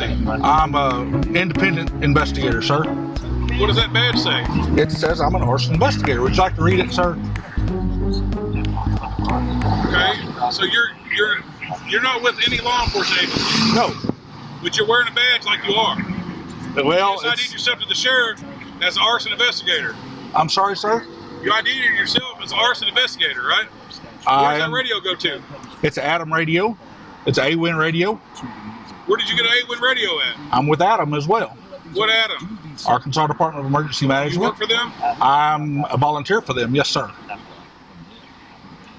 identity? I'm an independent investigator, sir. What does that badge say? It says I'm an arson investigator. Would you like to read it, sir? Okay, so you're not with any law enforcement agency, No. but you're wearing a badge like you are. Well, You just ID'd yourself to the sheriff as an arson investigator. I'm sorry, sir. You ID'd yourself as an arson investigator, right? Where does that radio go to? It's Adam Radio. It's A-Win Radio. Where did you get an A-Win radio at? I'm with Adam as well. What Adam? Arkansas Department of Emergency You Management. work for them? I'm a volunteer for them, yes, sir.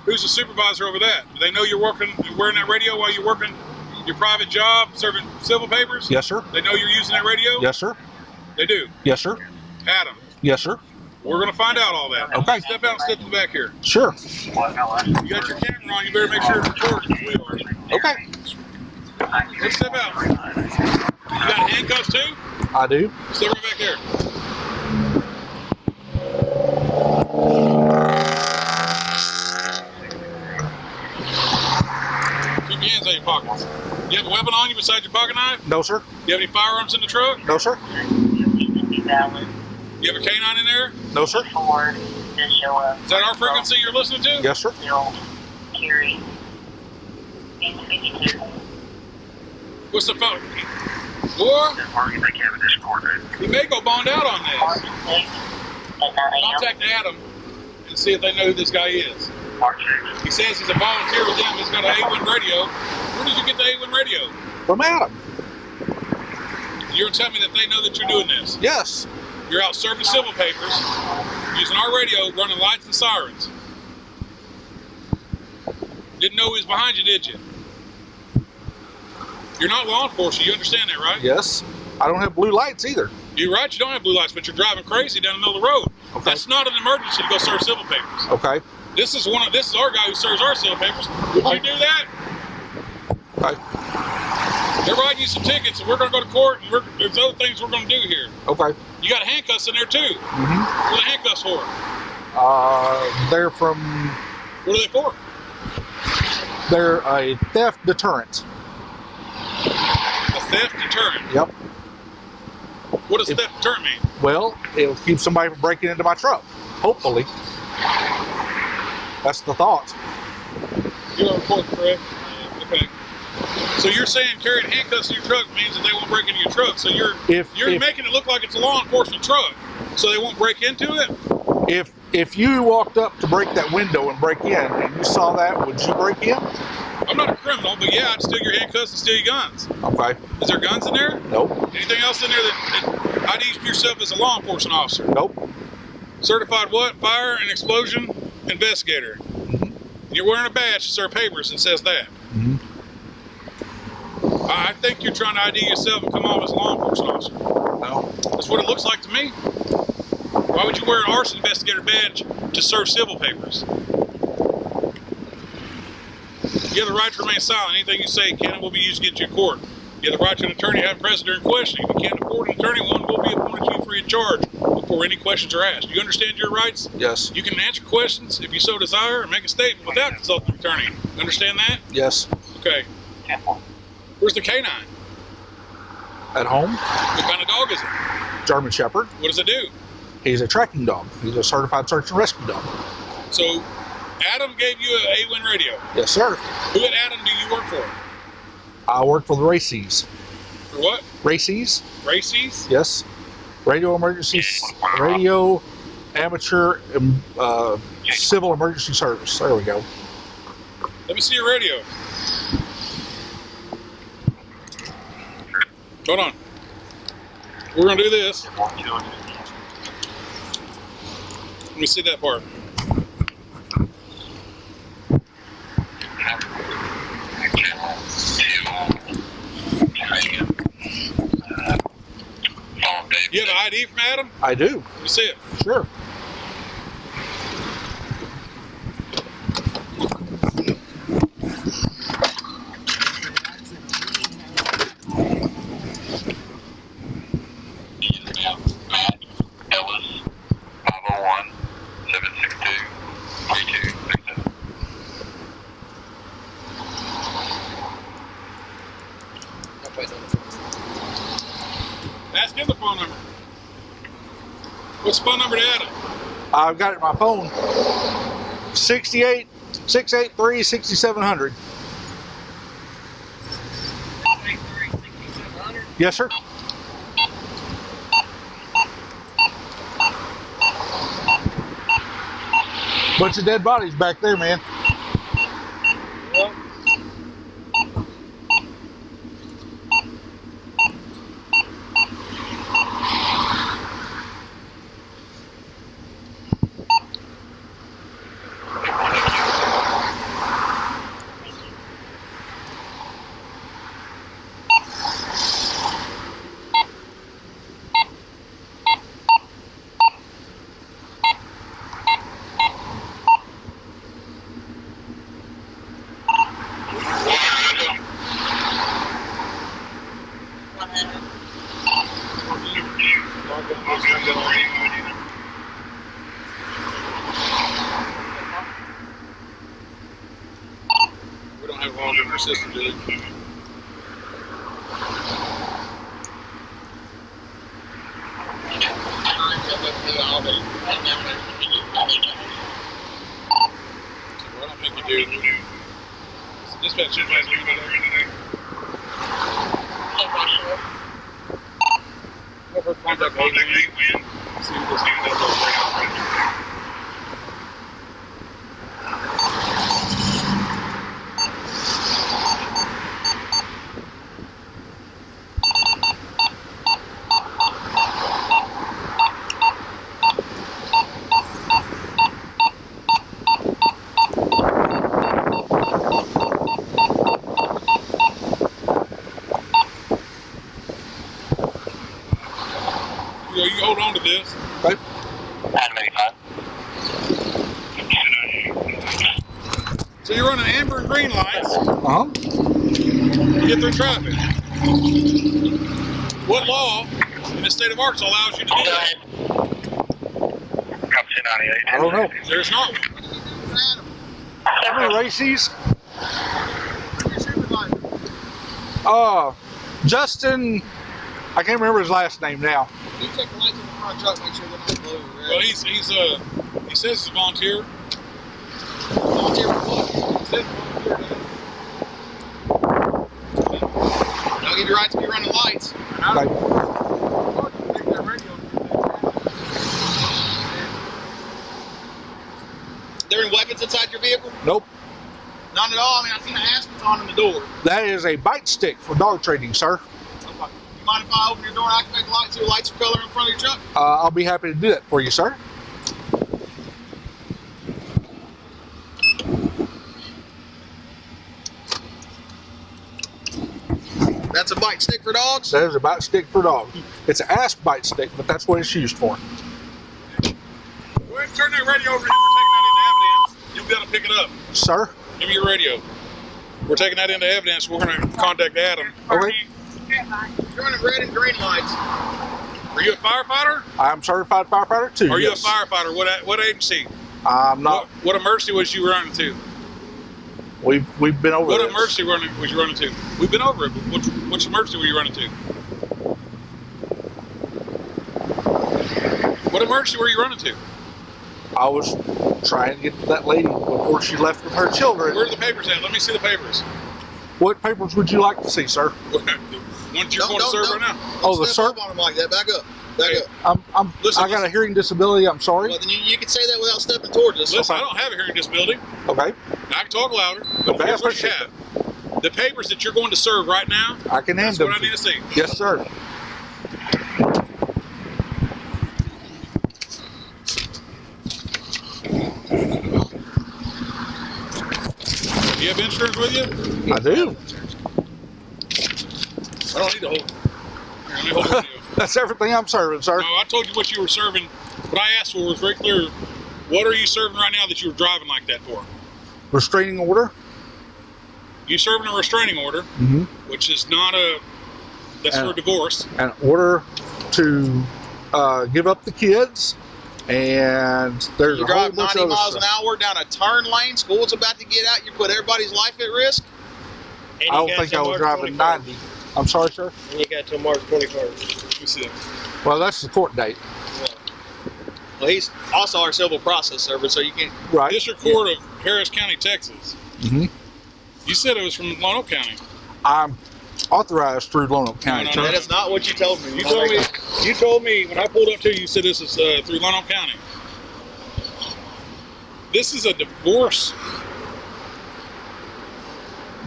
Who's the supervisor over that? Do they know you're wearing that radio while you're working your private job, serving civil papers? Yes, sir. They know you're using that radio? Yes, sir. They do? Yes, sir. Adam, Yes, sir. we're going to find out all that. Okay. Step out and step to the back here. Sure. You got your camera on, you better make sure it's recorded. We are. Okay. Let's step out. You got handcuffs too? I do. Step right back there. Keep your hands out of your pockets. You have a weapon on you besides your pocket knife? No, sir. You have any firearms in the truck? No, sir. You have a canine in there? No, sir. Is that our frequency you're listening to? Yes, sir. What's the phone? Boy, he may go bond out on this. Contact Adam and see if they know who this guy is. He says he's a volunteer with them. He's got an A-Win radio. Where did you get the A-Win radio? From Adam. You're telling me that they know that you're doing this. Yes. You're out serving civil papers, using our radio, running lights and sirens. Didn't know he was behind you, did you? You're not law enforcement, you understand that, right? Yes. I don't have blue lights either. You're right, you don't have blue lights, but you're driving crazy down the middle of the road. Okay. That's not an emergency to go serve civil papers. Okay. This is our guy who serves our civil papers. Would you do that? Okay. They're writing you some tickets, and we're going to go to court, and there's other things we're going to do here. Okay. You got handcuffs in there too. Mm-hmm. What are the handcuffs for? They're from. What are they for? They're a theft deterrent. A theft deterrent. Yep. What does theft deterrent mean? Well, it'll keep somebody from breaking into my truck. Hopefully. That's the thought. You're on court, correct? Okay. So you're saying carrying handcuffs in your truck means that they won't break into your truck. So you're making it look like it's a law enforcement truck, so they won't break into it? If you walked up to break that window and break in, and you saw that, would you break in? I'm not a criminal, but yeah, I'd steal your handcuffs and steal your guns. Okay. Is there guns in there? Nope. Anything else in there that IDs yourself as a law enforcement officer? Nope. Certified what? Fire and explosion investigator. Mm-hmm. You're wearing a badge to serve papers that says that. Mm-hmm. I think you're trying to ID yourself and come off as a law enforcement officer. No. That's what it looks like to me. Why would you wear an arson investigator badge to serve civil papers? You have the right to remain silent. Anything you say can and will be used against you in court. You have the right to an attorney to have present during questioning. If you can't afford an attorney, one will be appointed to you free of charge before any questions are asked. Do you understand your rights? Yes. You can answer questions if you so desire and make a statement without consulting an attorney. Understand that? Yes. Okay. Where's the canine? At home. What kind of dog is it? German Shepherd. What does it do? He's a tracking dog. He's a certified search and rescue dog. So, Adam gave you an A-Win radio. Yes, sir. Who at Adam do you work for? I work for the Races. For what? Races? Races? Yes. Radio Amateur Civil Emergency Service. There we go. Let me see your radio. Hold on. We're going to do this. Let me see that part. You have an ID from Adam? I do. Let me see it. Sure. Ask him the phone number. What's the phone number to Adam? I've got it in my phone. 683-6700. Yes, sir. Bunch of dead bodies back there, man. Well, We don't have log in our system, do we? Well, I don't think you do. Dispatch should have been today. Have her contact Gateway. See what this is. You hold on to this. Okay. So you're running amber and green lights Uh-huh. to get through traffic. What law in the state of Arkansas allows you to do that? I don't know. There's not one. How many races? Justin, I can't remember his last name now. you check the lights in the front truck, make sure they're not blue or red. Well, he says he's a volunteer. Volunteer for what? He says volunteer. Don't give you right to be running lights. Like, There any weapons inside your vehicle? nope. None at all. I mean, I've seen an aspen on in the door. That is a bite stick for dog trading, sir. You mind if I open your door and activate the lights, see the lights are color in front of your truck? I'll be happy to do that for you, sir. That's a bite stick for dogs? That is a bite stick for dog. It's an ass bite stick, but that's what it's used for. Go ahead and turn that radio over here. We're taking that into evidence. You'll be able to pick it up. Sir? Give me your radio. We're taking that into evidence. We're going to contact Adam. Okay. You're running red and green lights. Are you a firefighter? I'm certified firefighter too. Are you yes. a firefighter? What agency? I'm not. What emergency was you running to? We've been over What this. emergency was you running to? We've been over it. Which emergency were you running to? What emergency were you running to? I was trying to get to that lady before she left with her children. Where are the papers at? Let me see the papers. What papers would you like to see, sir? The ones you're going to serve right now. Oh, the Step sir? up on them like that. Back up. Back Hey. up. Listen, I got a hearing disability. I'm sorry. Well, then you can say that without stepping towards us. Listen, I don't have a hearing disability. Okay. I can talk louder. But Okay, I here's what you appreciate have. The papers that you're going to serve right now, I can hand that's them. what I to need you. to see. Yes, sir. Do you have insurance with you? I do. I don't need to hold. Here, let me hold the video. That's everything I'm serving, sir. No, I told you what you were serving. What I asked for was very clear. What are you serving right now that you were driving like that for? Restraining order. You serving a restraining order, Mm-hmm. which is not a. That's for a divorce. An order to give up the kids, and there's You a whole drive bunch 90 of other miles an stuff. hour down a turn lane, school's about to get out, you put everybody's life at risk. I don't think I was driving 90. I'm sorry, sir? And you got till March 21st. Let me see. Well, that's the court date. Well, he's also our civil process server, so you can't. Right. District Court of Harris County, Texas. Mm-hmm. You said it was from Lonoke County. I'm authorized through Lonoke County. No, That is not what you told me. You told me when I pulled up to you, you said this is through Lonoke County. This is a divorce.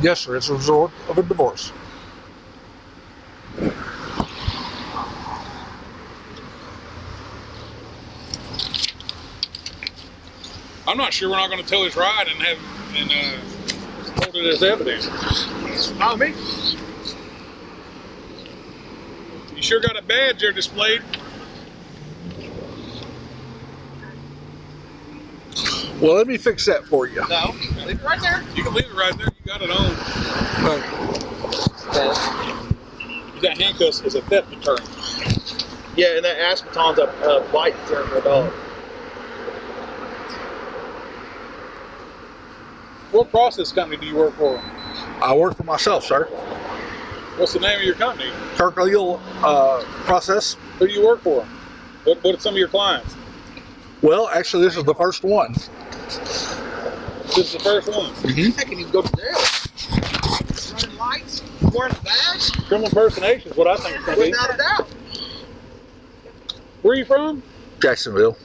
Yes, sir. It's a result of a divorce. I'm not sure we're not going to tow his ride and have hold it as evidence. Not me. You sure got a badge there displayed. Well, let me fix that for you. No, leave it right there. You can leave it right there. You got it on. That handcuffs is a theft deterrent. Yeah, and that aspeton's a bite deterrent for a dog. What process company do you work for? I work for myself, sir. What's the name of your company? Kirk Legal Process. Who do you work for? What are some of your clients? Well, actually, this is the first one. This is the first one. Mm-hmm. Heck, can you go to jail? Running lights, wearing a badge, Criminal impersonation is what I think it's going to be. without a doubt. Where are you from? Jacksonville.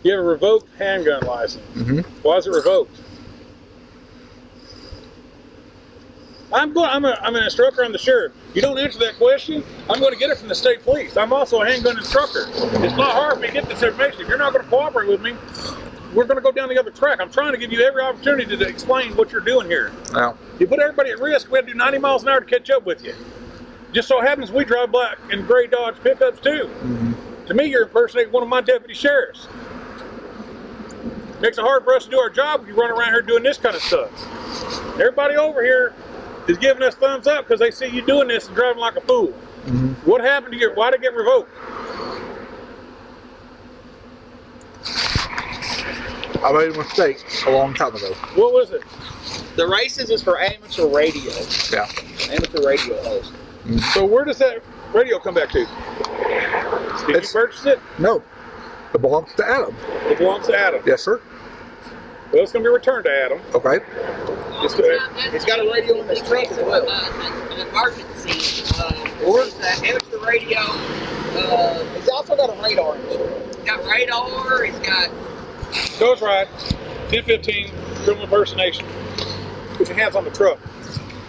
You have a revoked handgun license. Mm-hmm. Why is it revoked? I'm an instructor. I'm the sheriff. You don't answer that question, I'm going to get it from the state police. I'm also a handgun instructor. It's not hard for me to get this information. If you're not going to cooperate with me, we're going to go down the other track. I'm trying to give you every opportunity to explain what you're doing here. Now, You put everybody at risk. We have to do 90 miles an hour to catch up with you. Just so happens we drive black and gray Dodge pickups too. mm-hmm. To me, you're impersonating one of my deputy sheriffs. Makes it hard for us to do our job if you run around here doing this kind of stuff. Everybody over here is giving us thumbs up because they see you doing this and driving like a fool. Mm-hmm. What happened to you? Why did it get revoked? I made a mistake a long time ago. What was it? The races is for amateur radio. Yeah. Amateur radio host. So where does that radio come back to? Did you purchase it? No. It belongs to Adam. It belongs to Adam. Yes, sir. Well, it's going to be returned to Adam. Okay. He's got a radio in his truck as well. An emergency. Or- He's the amateur radio. He's also got a radar in his truck. He's got radar. He's got. Ghost Ride, 1015, criminal impersonation. Put your hands on the truck.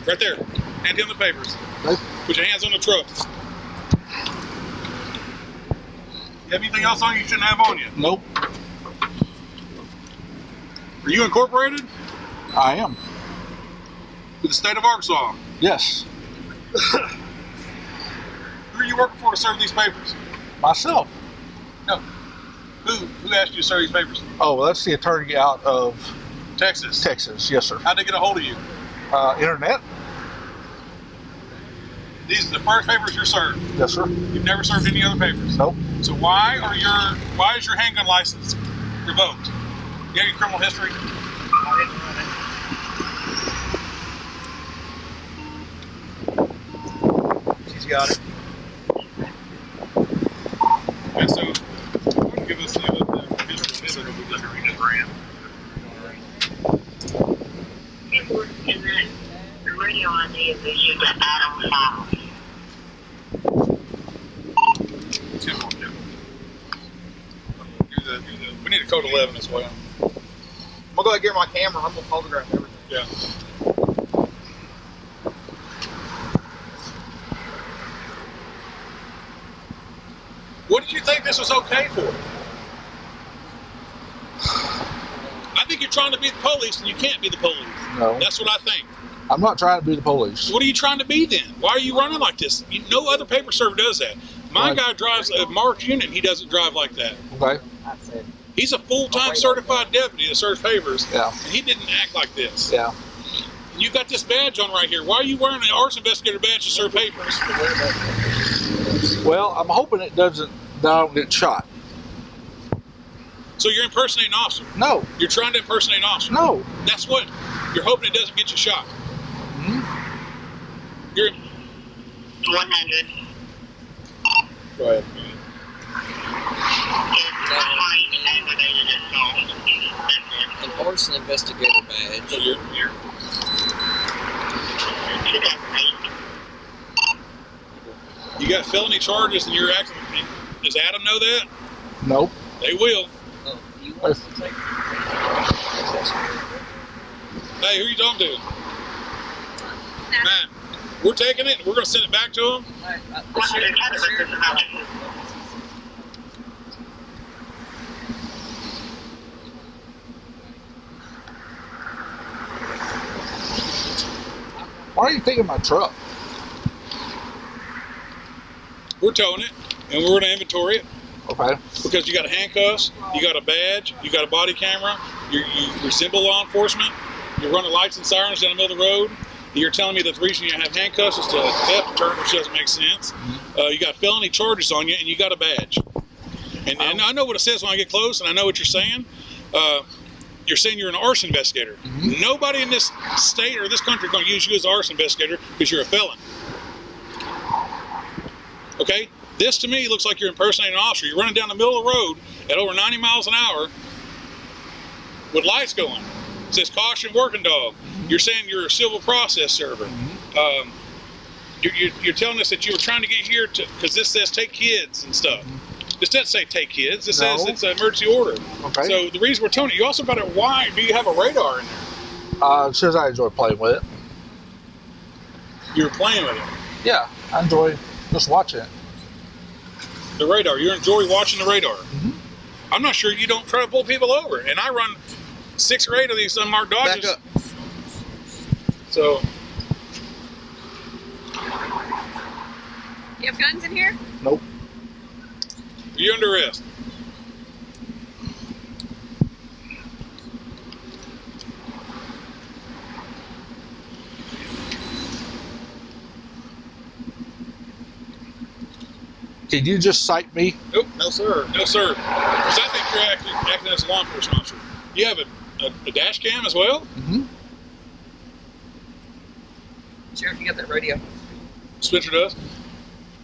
Right there. Hand him the papers. Okay. Put your hands on the truck. You have anything else on you shouldn't have on you? Nope. Are you incorporated I am. with the state of Arkansas? Yes. Who are you working for to serve these papers? Myself. No. Who asked you to serve these papers? Oh, well, that's the attorney out of Texas. Texas. Yes, sir. How'd they get a hold of you? Internet. These are the first papers you're served. Yes, sir. You've never served any other papers. Nope. So why is your handgun license revoked? You have your criminal history? She's got it. And so, give us the history. The radio ID is issued to Adam South. We need a code 11 as well. I'm gonna go ahead and get my camera. I'm gonna photograph everything. Yeah. What did you think this was okay for? I think you're trying to be the police and you can't be the police. No. That's what I think. I'm not trying to be the police. What are you trying to be then? Why are you running like this? No other paper server does that. My Right. guy drives a marked unit. He doesn't drive like that. Okay. He's a full-time certified deputy that serves papers. Yeah. And he didn't act like this. Yeah. And you got this badge on right here. Why are you wearing an arson investigator badge to serve papers? Well, I'm hoping it doesn't. That I don't get shot. So you're impersonating an officer. No. You're trying to impersonate an officer. No. That's what you're hoping it doesn't get you shot. Mhm. You're 100. go ahead. It's aggravated assault. An arson investigator badge. So you're 2008. you got felony charges and you're acting. Does Adam know that? Nope. They will. Oh, you want us to take? Hey, who are you talking to? Matt. We're taking it. We're going to send it back to them. The sheriff. Why are you taking my truck? We're towing it, and we're going to inventory it Okay. because you got handcuffs, you got a badge, you got a body camera, you resemble law enforcement, you're running lights and sirens down the middle of the road. You're telling me that the reason you have handcuffs is to theft deterrent, which doesn't make sense. You got felony charges on you, and you got a badge. And I know what it says when I get close, and I know what you're saying. You're saying you're an arson investigator. Nobody in this state or this country is going to use you as an arson investigator because you're a felon. Okay? This to me looks like you're impersonating an officer. You're running down the middle of the road at over 90 miles an hour with lights going. It says caution working dog. You're saying you're a civil process server. You're telling us that you were trying to get here because this says take kids and stuff. This doesn't say take kids. This says it's an emergency order. Okay. So the reason we're telling you also about it, why do you have a radar in there? It says I enjoy playing with it. You're playing with it. Yeah, I enjoy just watching it. The radar. You enjoy watching the radar. I'm not sure you don't try to pull people over. And I run 6 or 8 of these unmarked Dodges. Back up. So You have guns in here? Nope. you're under arrest. Can you just cite me? Nope. No, sir. No, sir. Because I think you're acting as a law enforcement officer. You have a dash cam as well? Sheriff, you got that radio? Spencer does.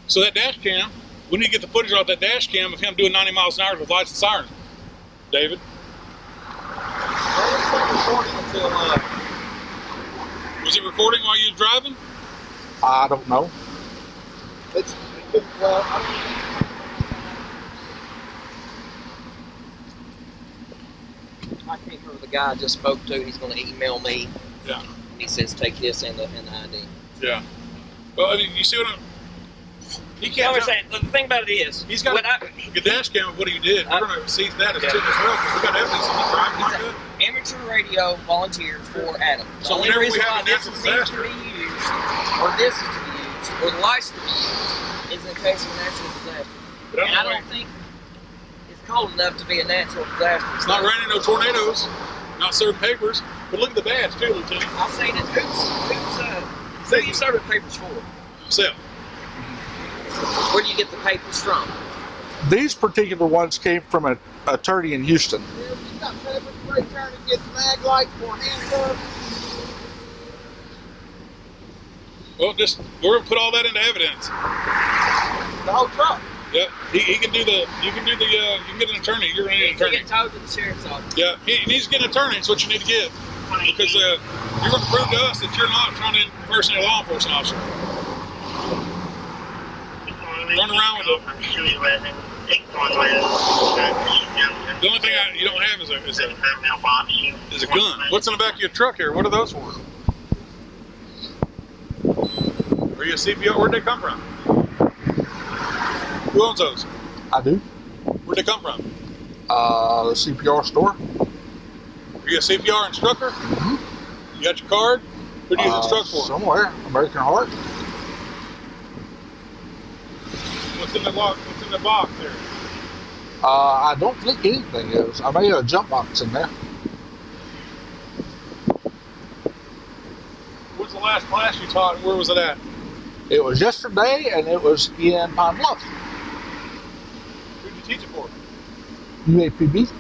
So that dash cam, we need to get the footage off that dash cam of him doing 90 miles an hour with lights and sirens. David? Was it recording while you were driving? I don't know. I can't remember the guy I just spoke to. He's going to email me. Yeah. And he says take this and the ID. Yeah. Well, I mean, you see what I'm... He I can't... was saying, the thing about it is, He's got a dash cam of what he did. We're going to seize that as Yeah. too as well because we got evidence of him driving like that. amateur radio volunteer for Adam. The So only whenever we reason have why a this natural needs to disaster- be used, or this is to be used, or the lights to be used, is in case of a natural disaster. But And I don't think it's cold enough to be a natural disaster. It's not raining no tornadoes, not serving papers. But look at the badge too, Lieutenant. I'm saying is who you serving papers for? So, Where do you get the papers from? These particular ones came from an attorney in Houston. You got papers for trying to get mag lights for handcuffs. well, just we're gonna put all that into evidence. The whole truck. Yep. He can do the. You can do the. You can get an attorney. You're gonna need an You attorney. get towed to the sheriff's office. Yeah. He needs to get an attorney. That's what you need to get because you're gonna prove to us that you're not trying to impersonate a law enforcement officer. Run around with it. The only thing you don't have is a gun. What's in the back of your truck here? What are those for? Are you a CPO? Where'd they come from? Who owns those? I do. Where'd they come from? The CPR store. Are you a CPR instructor? You got your card? Who do you instruct for? Somewhere. American Heart. What's in the box? What's in the box there? I don't think anything is. I may have a jump box in there. What's the last class you taught? Where was it at? It was yesterday, and it was in Pine Bluff. Who'd you teach it for? UAPB.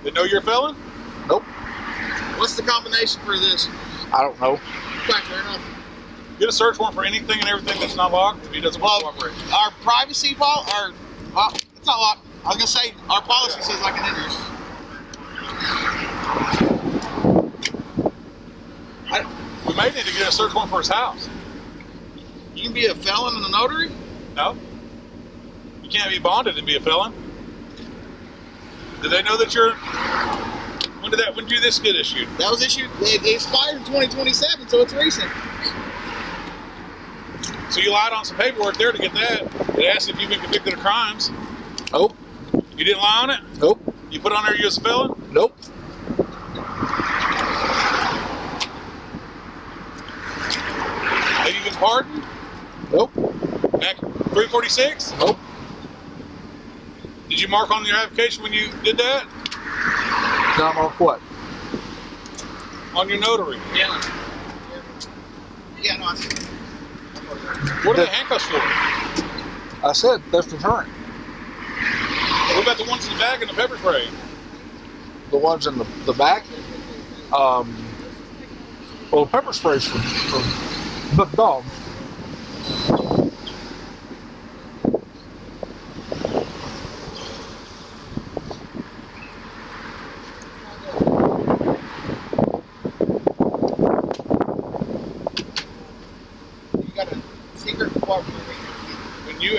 They know you're a felon? Nope. What's the combination for this? I don't know. Back there, enough. Get a search warrant for anything and everything that's not locked if he doesn't want to cooperate. Our privacy policy, well, it's not locked. I was gonna say our policy says I can enter it. We may need to get a search warrant for his house. You can be a felon and a notary? No? You can't be bonded and be a felon. Did they know that you're... When did this get issued? That was issued, it expired in 2027, so it's recent. So you lied on some paperwork there to get that. It asked if you've been convicted of crimes. Nope. You didn't lie on it? Nope. You put on there you was a felon? Nope. Have you been pardoned? Nope. Back 346? Nope. Did you mark on your application when you did that? Not mark what? On your notary? Yeah. Yeah, no, I see. What are the handcuffs for? I said theft deterrent. What about the ones in the back and the pepper spray? The ones in the back. Well, pepper sprays for the dogs. You got a secret compartment. When you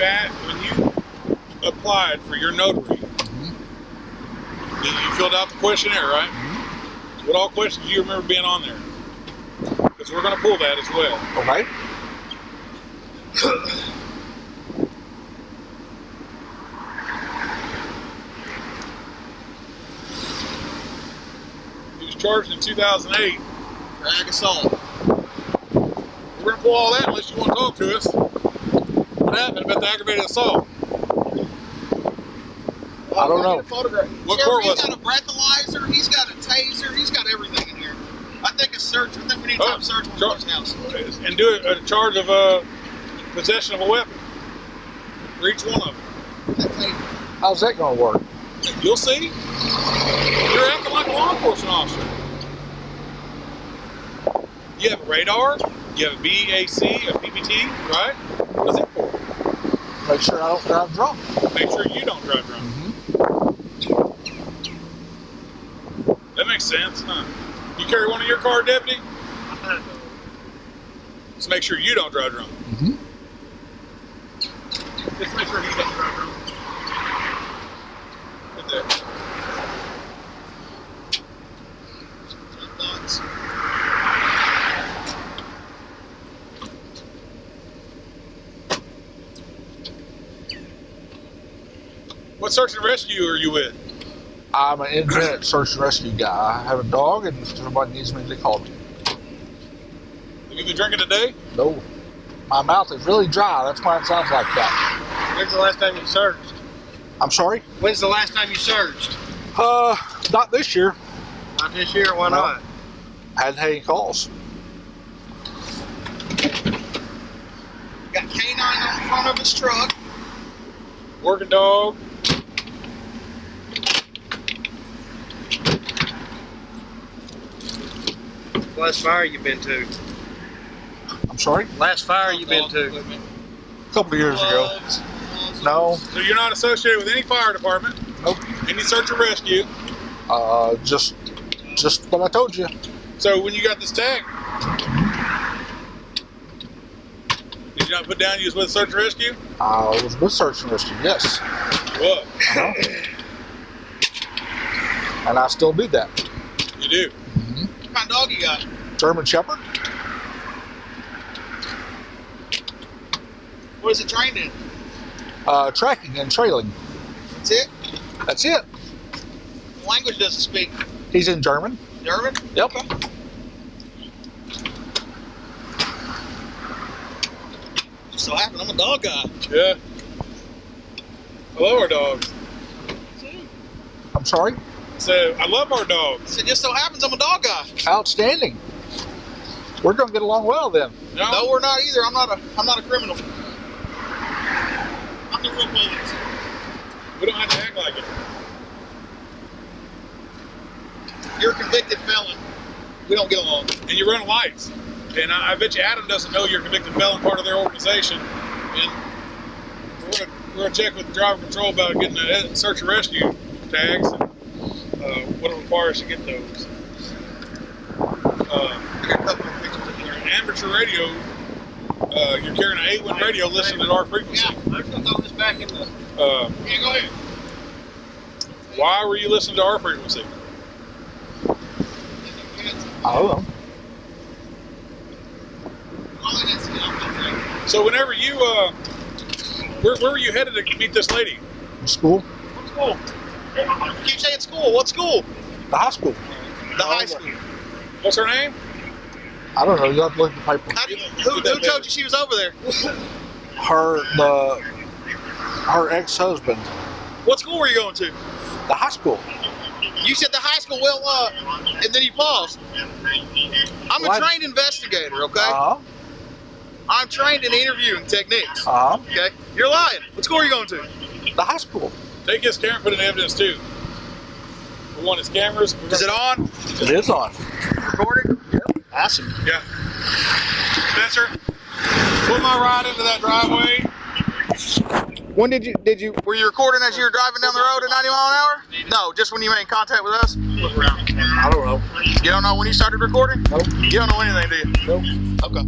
applied for your notary, you filled out the questionnaire, right? What all questions do you remember being on there? Because we're going to pull that as well. Okay. He was charged in 2008. Drag assault. We're going to pull all that unless you want to talk to us. What happened about the aggravated assault? I don't know. What court was He's it? got a breathalyzer, he's got a taser, he's got everything in here. I think a search, I think we need to have a search on his house. And do a charge of possession of a weapon for each one of them. How's that going to work? You'll see. You're acting like a law enforcement officer. You have a radar, you have a BAC, a PPT, right? What's it for? Make sure I don't drive drunk. Make sure you don't drive drunk. That makes sense, huh? You carry one in your car, deputy? Just make sure you don't drive drunk. Just make sure he doesn't drive drunk. Right there. Thoughts? What search and rescue are you with? I'm an independent search and rescue guy. I have a dog, and if somebody needs me, they call me. Have you been drinking today? No. My mouth is really dry. That's why it sounds like that. When's the last time you searched? I'm sorry? When's the last time you searched? Not this year. Not this year, why No. not? Hadn't had any calls. Got canine on the front of his truck. Working dog. Last fire you been to? I'm sorry? Last fire you been to? A couple of years ago. Gloves. No. So you're not associated with any fire department? Nope. Any search and rescue? Just what I told you. So when you got this tag, did you not put down you was with search and rescue? I was with search and rescue, yes. What? Uh-huh. And I still do that. You do. What kind of dog you got? German Shepherd. What is it trained in? Tracking and trailing. That's it? That's it. What language does it speak? He's in German. German? Yep. Just so happen I'm a dog guy. Yeah. I love our dogs. I'm sorry? So I love our dogs. So it just so happens I'm a dog guy. Outstanding. We're going to get along well then. No, we're not either. I'm not a criminal. I'm the real police. We don't have to act like it. You're a convicted felon. We don't get along. And you run lights. And And I bet you Adam doesn't know you're a convicted felon, part of their organization. And we're gonna check with the driver control about getting the search and rescue tags and what it requires to get those. Amateur radio. You're carrying an A1 radio listening at our frequency. Yeah, I'm just gonna throw this back in the. Yeah, go ahead. Why were you listening to our frequency? I don't know. So whenever you, where were you headed to meet this lady? School? What school? You keep saying school. What school? The high school. The high school. What's her name? I don't know. You have to look at the paper. Who told you she was over there? Her ex-husband. What school were you going to? The high school. You said the high school. Well, and then you paused. I'm a What? trained investigator. Okay. Uh-huh. I'm trained in interviewing techniques. Uh-huh. Okay. You're lying. What school are you going to? The high school. Take his camera and put in evidence too. We want his cameras. Is it on? It is on. Recording? Yep. Awesome. Yeah. Spencer, pull my ride into that driveway. When were you recording as you were driving down the road at 90 miles an hour? No, just when you made contact with us? I don't know. You don't know when you started recording? Nope. You don't know anything, do you? Nope. Okay.